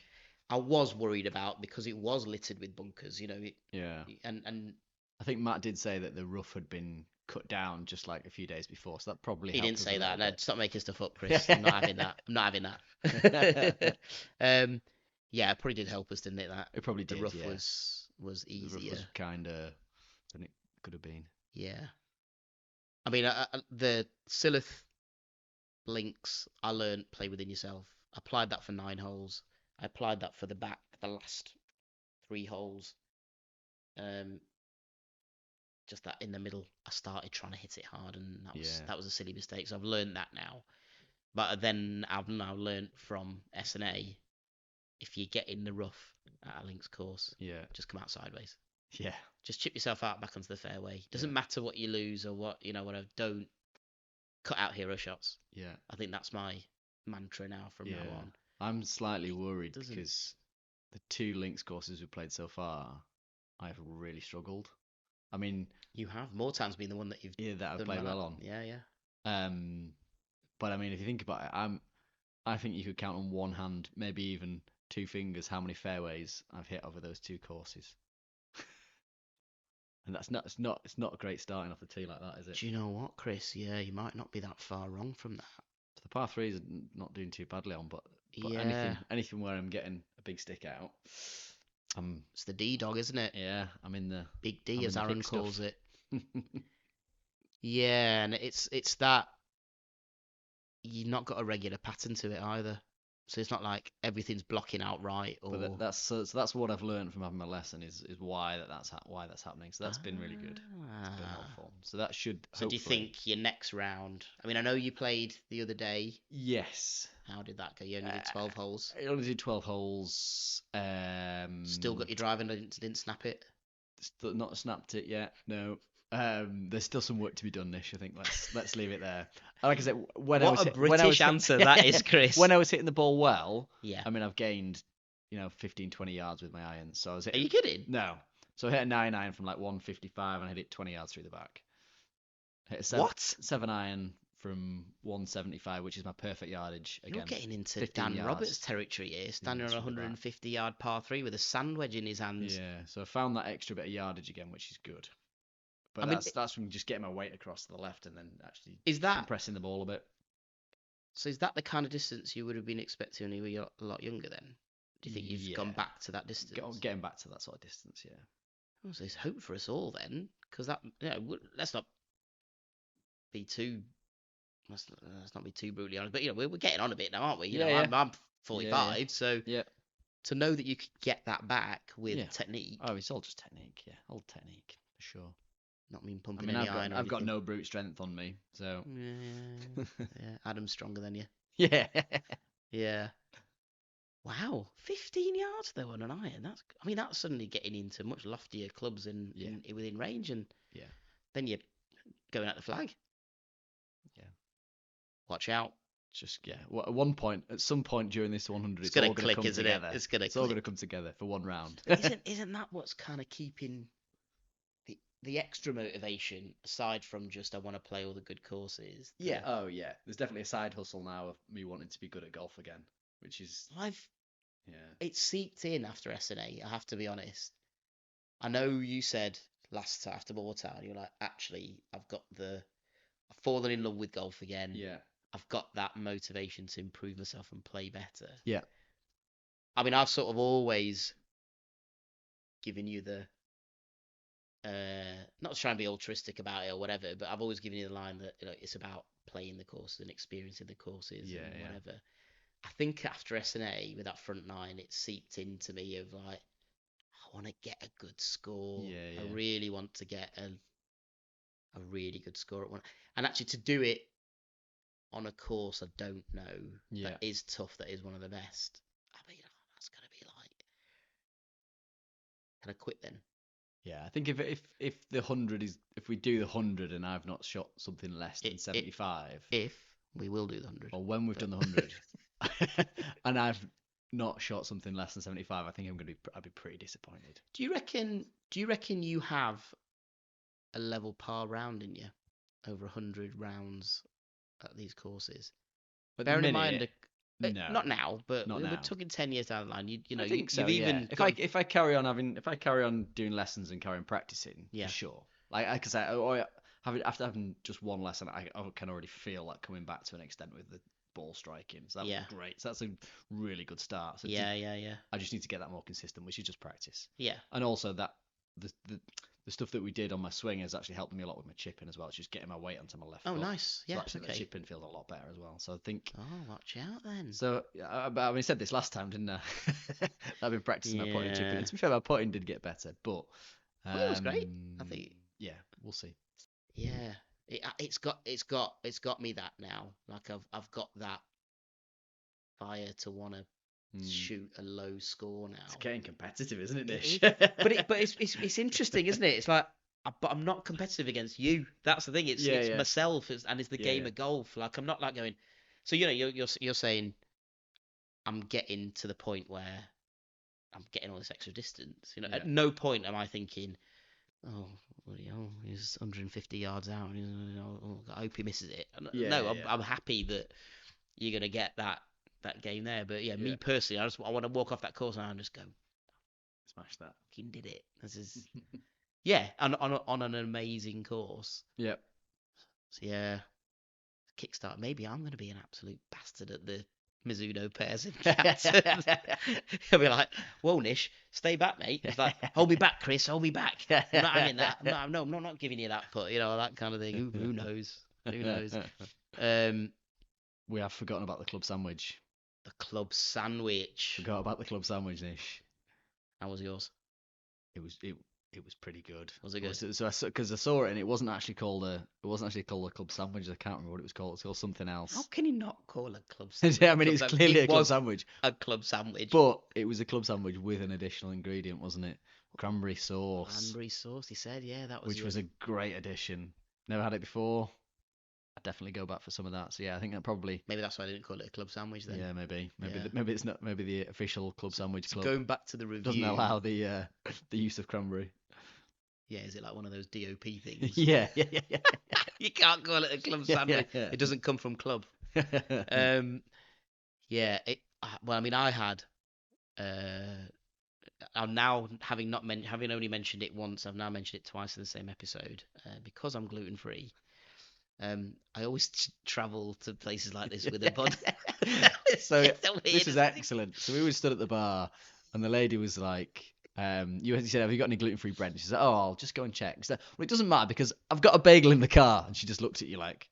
I was worried about because it was littered with bunkers, And I think Matt did say that the rough had been cut down just like a few days before, so that probably he helped didn't say that. No, stop making stuff up, Chris. I'm not having that. It probably did help us, didn't it? That it probably did. The rough was easier. The rough was kinder than it could have been. Yeah. I mean, the Silith links I learned play within yourself. I applied that for 9 holes. I applied that for the last 3 holes. Just that in the middle, I started trying to hit it hard, and that was a silly mistake. So I've learned that now. But then I've now learned from S&A, if you get in the rough at a links course, just come out sideways. Yeah. Just chip yourself out back onto the fairway. Doesn't matter what you lose or what, whatever. Don't cut out hero shots. Yeah. I think that's my mantra now from now on. I'm slightly worried because the 2 links courses we've played so far, I've really struggled. I mean, you have more times been the one that you've that I've played well on. Yeah. But I mean, if you think about it, I think you could count on one hand, maybe even 2 fingers, how many fairways I've hit over those 2 courses. And it's not a great starting off the tee like that, is it? Do you know what, Chris? Yeah, you might not be that far wrong from that. So the par 3s not doing too badly on, but anything where I'm getting a big stick out. It's the D dog, isn't it? Yeah, I'm in the big D, as Aaron calls it. Yeah, and it's that you've not got a regular pattern to it either. So it's not like everything's blocking out right. Or... But that's what I've learned from having my lesson is why that's happening. So that's been really good. It's been helpful. So that should. So do you think your next round? I mean, I know you played the other day. Yes. How did that go? You only did 12 holes. I only did 12 holes. Still got your driving, didn't snap it. Still not snapped it yet. No. There's still some work to be done, Nish. I think let's leave it there. Like I said, What a British answer that is, Chris. When I was hitting the ball well, Yeah. I mean, I've gained, 15, 20 yards with my irons. So I was hitting, Are you kidding? No. So I hit a 9-iron from like 155 and I hit it 20 yards through the back. Hit a 7-iron from 175, which is my perfect yardage. Again, you're getting into Dan yards. Roberts territory here, standing on a 150-yard par 3 with a sand wedge in his hands. Yeah, so I found that extra bit of yardage again, which is good. But that's from just getting my weight across to the left and then actually compressing the ball a bit. So is that the kind of distance you would have been expecting when you were a lot younger then? Do you think you've gone back to that distance? Getting back to that sort of distance, yeah. Oh, so there's hope for us all then, because that, let's not be too brutally honest, but we're getting on a bit now, aren't we? I'm 45, so to know that you could get that back with technique. Oh, it's all just technique, all technique for sure. Not mean pumping any iron. I've got no brute strength on me, so yeah. Adam's stronger than you. Yeah. Yeah. Wow, 15 yards though on an iron. That's suddenly getting into much loftier clubs within range, and then you're going at the flag. Yeah. Watch out. Just at some point during this 100, it's going to click, isn't it? It's all going to come together for one round. Isn't that what's kind of keeping the extra motivation aside from just I want to play all the good courses? Yeah. Oh yeah. There's definitely a side hustle now of me wanting to be good at golf again, which is it seeped in after SNA. I have to be honest. I know you said last time after Moortown, you're like, actually, I've fallen in love with golf again. Yeah. I've got that motivation to improve myself and play better. Yeah. I mean, I've sort of always given you the not to try and be altruistic about it or whatever, but I've always given you the line that it's about playing the courses and experiencing the courses and whatever. I think after SNA with that front nine, it seeped into me of like, I want to get a good score. I really want to get a really good score at one. And actually to do it on a course I don't know that is tough, that is one of the best. I mean, that's going to be like, can I quit then? Yeah, I think if the 100 if we do the 100 and I've not shot something less than 75, if we will do the 100, or when we've done the 100, and I've not shot something less than 75, I think I'd be pretty disappointed. Do you reckon you have a level par round in you over 100 rounds at these courses? Bearing in mind, no, not now, but we're talking 10 years down the line. I think so, if I carry on doing lessons and carry on practicing, for sure. Like I say, after having just one lesson, I can already feel that coming back to an extent with the ball striking. So that was great. So that's a really good start. So I just need to get that more consistent, which is just practice. Yeah. And also that the stuff that we did on my swing has actually helped me a lot with my chipping as well. It's just getting my weight onto my left foot. Oh, nice. Yeah, so the chipping feels a lot better as well. So I think... Oh, watch out then. So, I said this last time, didn't I? I've been practicing my putting and chipping. To be fair, my putting did get better, but... it was great. I think... Yeah, we'll see. Yeah. It's got me that now. Like, I've got that fire to want to shoot a low score now. It's getting competitive, isn't it, Nish? but it's interesting, isn't it? It's like, but I'm not competitive against you. That's the thing. It's myself, and it's the game of golf. Like, I'm not like going. So you're saying I'm getting to the point where I'm getting all this extra distance. At no point am I thinking, oh, he's 150 yards out. I hope he misses it. I'm happy that you're gonna get that game there. But me personally, I want to walk off that course and I just go, smash that. Fucking did it. This is on an amazing course. Yep. So kickstart. Maybe I'm gonna be an absolute bastard at the Mizuno pairs in Canton. He'll be like, "Whoa, Nish, stay back, mate." It's like, "Hold me back, Chris. Hold me back." I'm not having that. I'm not giving you that putt. That kind of thing. Who knows? Who knows? We have forgotten about the club sandwich. The club sandwich. Forgot about the club sandwich, Nish. How was yours? It was pretty good. Was it good? So because I saw it and it wasn't actually called a club sandwich. I can't remember what it was called. It's called something else. How can you not call a club sandwich? I mean, it's clearly a club sandwich. A club sandwich. But it was a club sandwich with an additional ingredient, wasn't it? cranberry sauce. Cranberry sauce, he said, yeah, that was which was a great addition. Never had it before. I'd definitely go back for some of that. So yeah, I think that probably. Maybe that's why I didn't call it a club sandwich then. Yeah, maybe Yeah. maybe it's not. Maybe the official club sandwich club Going back to the review, doesn't allow the use of cranberry. Yeah, is it like one of those DOP things? Yeah. You can't call it a club sandwich. Yeah. It doesn't come from club. Yeah. Well, I mean, I had. I'm now having only mentioned it once. I've now mentioned it twice in the same episode because I'm gluten free. I always travel to places like this with a bud. So this is excellent. So we always stood at the bar, and the lady was like, you said, have you got any gluten-free bread? And she said, oh, I'll just go and check. So, well, it doesn't matter because I've got a bagel in the car. And she just looked at you like,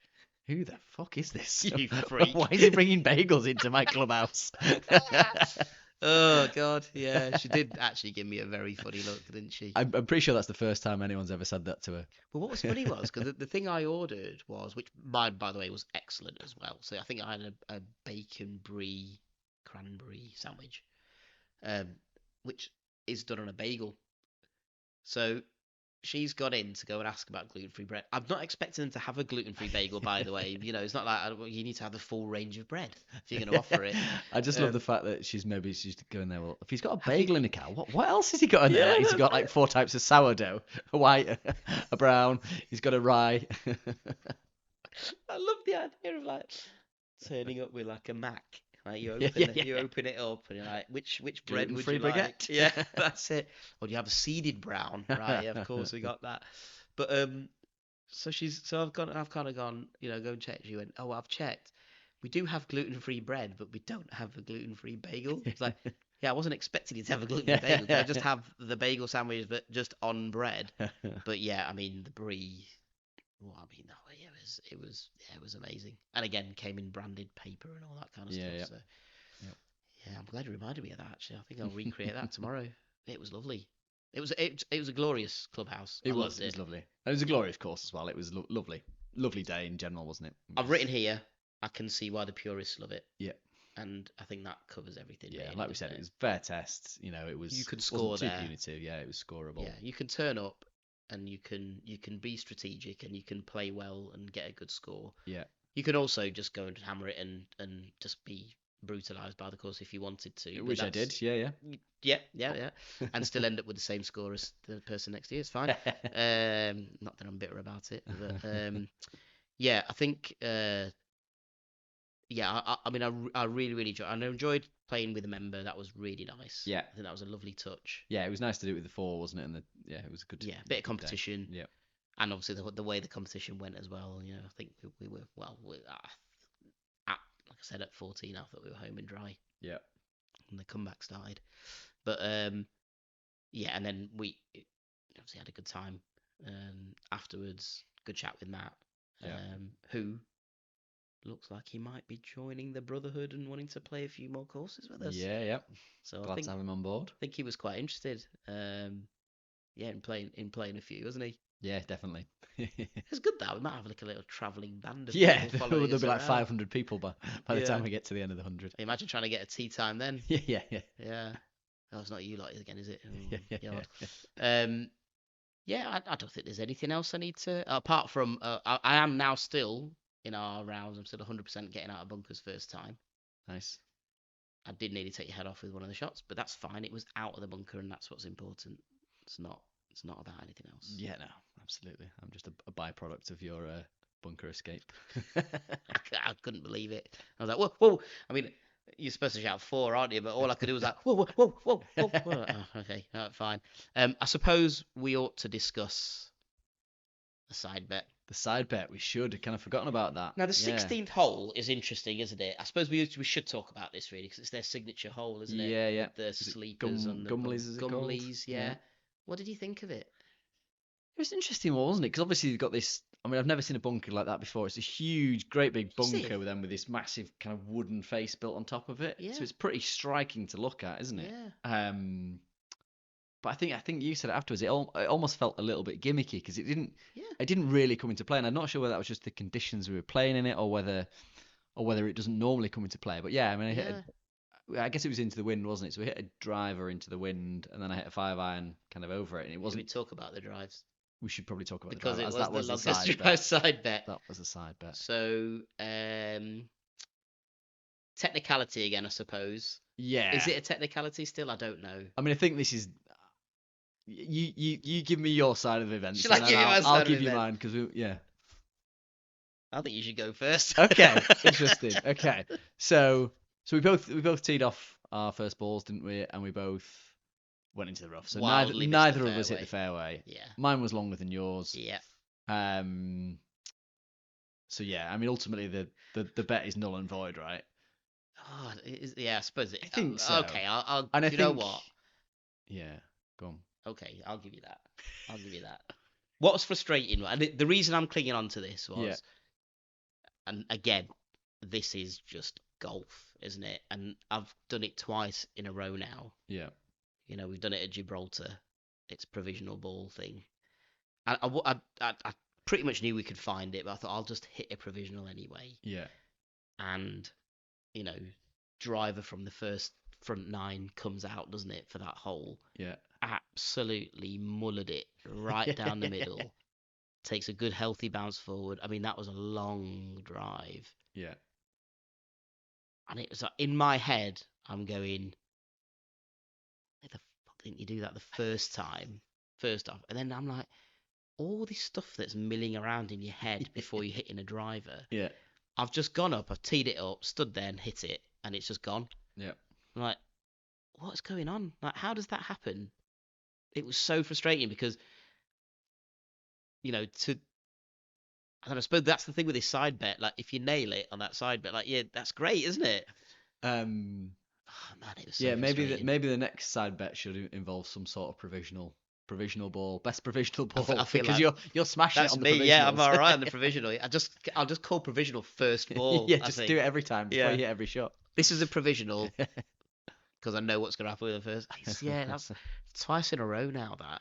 who the fuck is this? You freak. Why is he bringing bagels into my clubhouse? Oh, God. Yeah, she did actually give me a very funny look, didn't she? I'm pretty sure that's the first time anyone's ever said that to her. Well, what was funny was, because the thing I ordered was, which mine, by the way, was excellent as well. So I think I had a bacon brie cranberry sandwich, which is done on a bagel. So she's gone in to go and ask about gluten-free bread. I'm not expecting them to have a gluten-free bagel, by the way. You know, it's not like you need to have the full range of bread if you're going to offer it. I just love the fact that she's going there. Well, if he's got a bagel in the car, what else has he got in there? Like, he's got like 4 types of sourdough: a white, a brown. He's got a rye. I love the idea of like turning up with like a Mac. Like you open it up and you're like, which bread would you like? Baguette? Yeah, that's it. Or do you have a seeded brown? Right, yeah, of course we got that. But so I've kind of gone, you know, go and check. She went, oh, well, I've checked. We do have gluten-free bread, but we don't have a gluten-free bagel. It's like, yeah, I wasn't expecting you to have a gluten-free bagel. I just have the bagel sandwich, but just on bread. But yeah, I mean the brie. Well, I mean, no, yeah, it was amazing. And again, came in branded paper and all that kind of stuff. Yeah. So yeah, I'm glad you reminded me of that. Actually, I think I'll recreate that tomorrow. It was lovely. It was a glorious clubhouse. It was lovely. And it was a glorious course as well. It was lovely day in general, wasn't it? I've written here. I can see why the purists love it. Yeah. And I think that covers everything. Yeah, like we said, it was fair test. You know, it was. You could score too there. Punitive. Yeah, it was scoreable. Yeah, you can turn up and you can be strategic and you can play well and get a good score. Yeah. You can also just go and hammer it and just be brutalized by the course if you wanted to. Which I did. Yeah. Yeah. And still end up with the same score as the person next to you. It's fine. Not that I'm bitter about it, but yeah, I think. Yeah, I mean, I really enjoyed. I enjoyed playing with a member. That was really nice. Yeah, I think that was a lovely touch. Yeah, it was nice to do it with the 4, wasn't it? And it was a good. Yeah, bit of competition. Yeah, and obviously the way the competition went as well. You know, I think we were like I said, at 14, I thought we were home and dry. Yeah, and the comeback started. But yeah, and then we obviously had a good time afterwards. Good chat with Matt, who looks like he might be joining the Brotherhood and wanting to play a few more courses with us. Yeah. So glad to have him on board. I think he was quite interested. In playing a few, wasn't he? Yeah, definitely. It's good that we might have like a little travelling band of people there'll be like 500 people by the time we get to the end of the 100. Imagine trying to get a tea time then. Yeah. Oh, it's not you lot again, is it? Yeah. I don't think there's anything else I need to apart from I am now still in our rounds. I'm still 100% getting out of bunkers first time. Nice. I did nearly take your head off with one of the shots, but that's fine. It was out of the bunker, and that's what's important. It's not about anything else. Yeah, no, absolutely. I'm just a byproduct of your bunker escape. I couldn't believe it. I was like, whoa. I mean, you're supposed to shout 4, aren't you? But all I could do was like, whoa. Oh, okay, fine. I suppose we ought to discuss a side bet. The side bet, we should. Kind of forgotten about that. Now, the 16th hole is interesting, isn't it? I suppose we should talk about this, really, because it's their signature hole, isn't it? Yeah. The sleepers and the Gumleys, is it called? Gumleys, yeah. What did you think of it? It was an interesting one, wasn't it? Because obviously you've got this. I mean, I've never seen a bunker like that before. It's a huge, great big bunker with this massive kind of wooden face built on top of it. Yeah. So it's pretty striking to look at, isn't it? Yeah. But I think you said it afterwards. It almost felt a little bit gimmicky because it didn't really come into play, and I'm not sure whether that was just the conditions we were playing in it, or whether it doesn't normally come into play. But yeah, I mean, I guess it was into the wind, wasn't it? So we hit a driver into the wind, and then I hit a 5-iron kind of over it, and it wasn't. Did we talk about the drives? We should probably talk about because the driver, it as was that the was the longest side drive bet. side bet. That was a side bet. So technicality again, I suppose. Yeah. Is it a technicality still? I don't know. I mean, I think this is. You give me your side of the events. Shall I give you my side I'll of give the you event? mine because yeah. I think you should go first. Okay, interesting. Okay, so we both teed off our first balls, didn't we? And we both went into the rough. So Wildly neither missed the of us hit the fairway. fairway. Yeah. Mine was longer than yours. Yeah. So yeah, I mean, ultimately the bet is null and void, right? Oh, yeah, I suppose it. I think so. Okay, I'll. And I you know think- what? Yeah, go on. Okay, I'll give you that. I'll give you that. What was frustrating, and the reason I'm clinging on to this was, Yeah. and again, this is just golf, isn't it? And I've done it twice in a row now. Yeah. You know, we've done it at Gibraltar. It's provisional ball thing. And I pretty much knew we could find it, but I thought I'll just hit a provisional anyway. Yeah. And, you know, driver from the first front 9 comes out, doesn't it, for that hole? Yeah. Absolutely mullered it right down the middle. Takes a good healthy bounce forward. I mean, that was a long drive. Yeah. And it was like, in my head, I'm going, why the fuck didn't you do that the first time? First off. And then I'm like, all this stuff that's milling around in your head before you're hitting a driver. Yeah. I've just gone up, I've teed it up, stood there and hit it, and it's just gone. Yeah. I'm like, what's going on? Like, how does that happen? It was so frustrating because, you know, I suppose that's the thing with this side bet. Like, if you nail it on that side bet, like, yeah, that's great, isn't it? Oh man, it was so frustrating. maybe the next side bet should involve some sort of provisional ball, best provisional ball. I feel because like you're smashing it that's on the me. provisionals. Yeah, I'm all right on the provisional. I'll just call provisional first ball. Yeah, I just think. do it every time before Yeah. you hit every shot. This is a provisional because I know what's going to happen with the first. Yeah, that's twice in a row now. That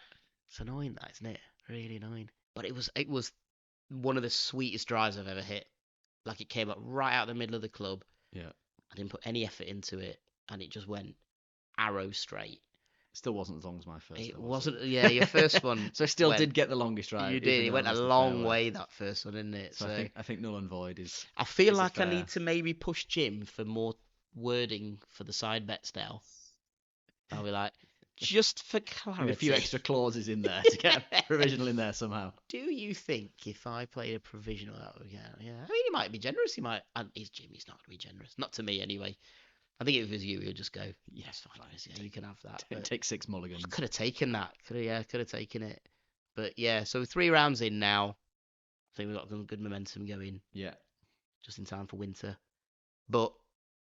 it's annoying, that isn't it? Really annoying. But it was one of the sweetest drives I've ever hit. Like, it came up right out the middle of the club. Yeah. I didn't put any effort into it, and it just went arrow straight. Still wasn't as long as my first. It though, was wasn't. Yeah, your first one. So I still went- did get the longest drive. You even did. It though went I a missed the long fairway. way, that first one, didn't it? So I think null and void is. I feel is like I fair. need to maybe push Jim for more wording for the side bets now. I'll be like, just for clarity. Need a few extra clauses in there to get a provisional in there somehow. Do you think if I played a provisional that would count? Yeah. I mean, he might be generous. He might. And he's Jim. He's not going to be generous. Not to me, anyway. I think if it was you, he'd just go, yes, fine. Yeah, you can have that. But Take 6 mulligans. I could have taken that. Could have taken it. But yeah, so 3 rounds in now. I think we've got some good momentum going. Yeah. Just in time for winter. But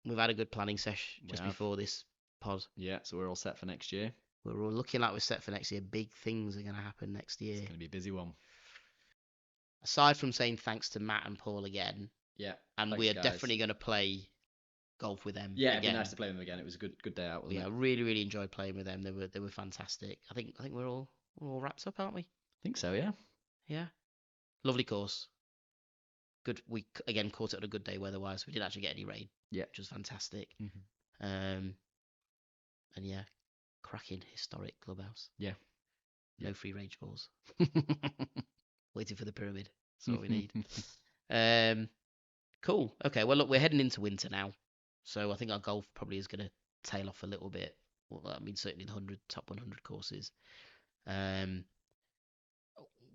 we've had a good planning session just before this pod. Yeah, so we're all set for next year. We're all looking like we're set for next year. Big things are going to happen next year. It's going to be a busy one. Aside from saying thanks to Matt and Paul again, Yeah. and thanks, we are guys. definitely going to play golf with them. Yeah, it'd again. be nice to play them again. It was a good day out, wasn't Yeah, it? really enjoyed playing with them. They were fantastic. I think we're all wrapped up, aren't we? I think so, yeah. Yeah. Lovely course. Good. We again caught it on a good day weather-wise. We didn't actually get any rain. Yeah. Which was fantastic. Mm-hmm. And yeah, cracking historic clubhouse. Yeah. No free range balls. Waiting for the pyramid. That's what we need. Cool. Okay. Well, look, we're heading into winter now, so I think our golf probably is going to tail off a little bit. Well, I mean, certainly the top 100 courses.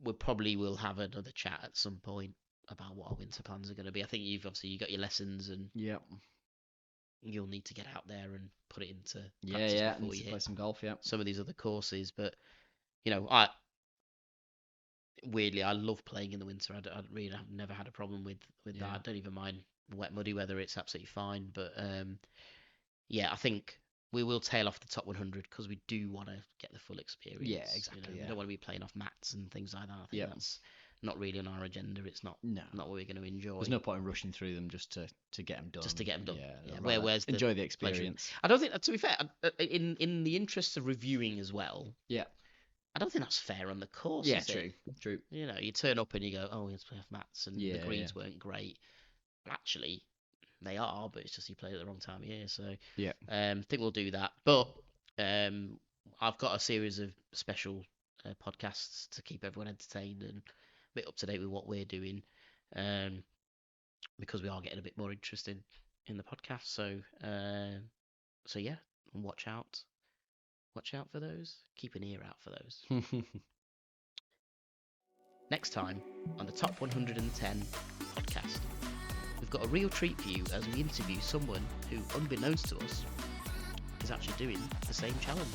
We probably will have another chat at some point about what our winter plans are going to be. I think you got your lessons, and Yeah. you'll need to get out there and put it into Yeah, practice yeah. before Need you to play hit some golf, yeah. some of these other courses. But you know, weirdly, I love playing in the winter. I've never had a problem with Yeah. that. I don't even mind wet, muddy weather. It's absolutely fine. But yeah, I think we will tail off the top 100 because we do want to get the full experience. Yeah, exactly, We yeah. don't want to be playing off mats and things like that. I think Yeah. that's not really on our agenda. It's not No. what we're going to enjoy. There's no point in rushing through them just to get them done. Just to get them done. Yeah. Yeah. I'd rather Where's the enjoy the pleasure? experience. I don't think, to be fair, in the interests of reviewing as well, Yeah. I don't think that's fair on the course. Yeah, is it? true. You know, you turn up and you go, oh, we have to play off mats, and Yeah, the greens weren't great. Actually, They are, but it's just you played at the wrong time of year. So Yeah. I think we'll do that. But I've got a series of special podcasts to keep everyone entertained and a bit up to date with what we're doing, because we are getting a bit more interested in the podcast. So yeah, watch out for those. Keep an ear out for those. Next time on the Top 110 podcast, we've got a real treat for you as we interview someone who, unbeknownst to us, is actually doing the same challenge.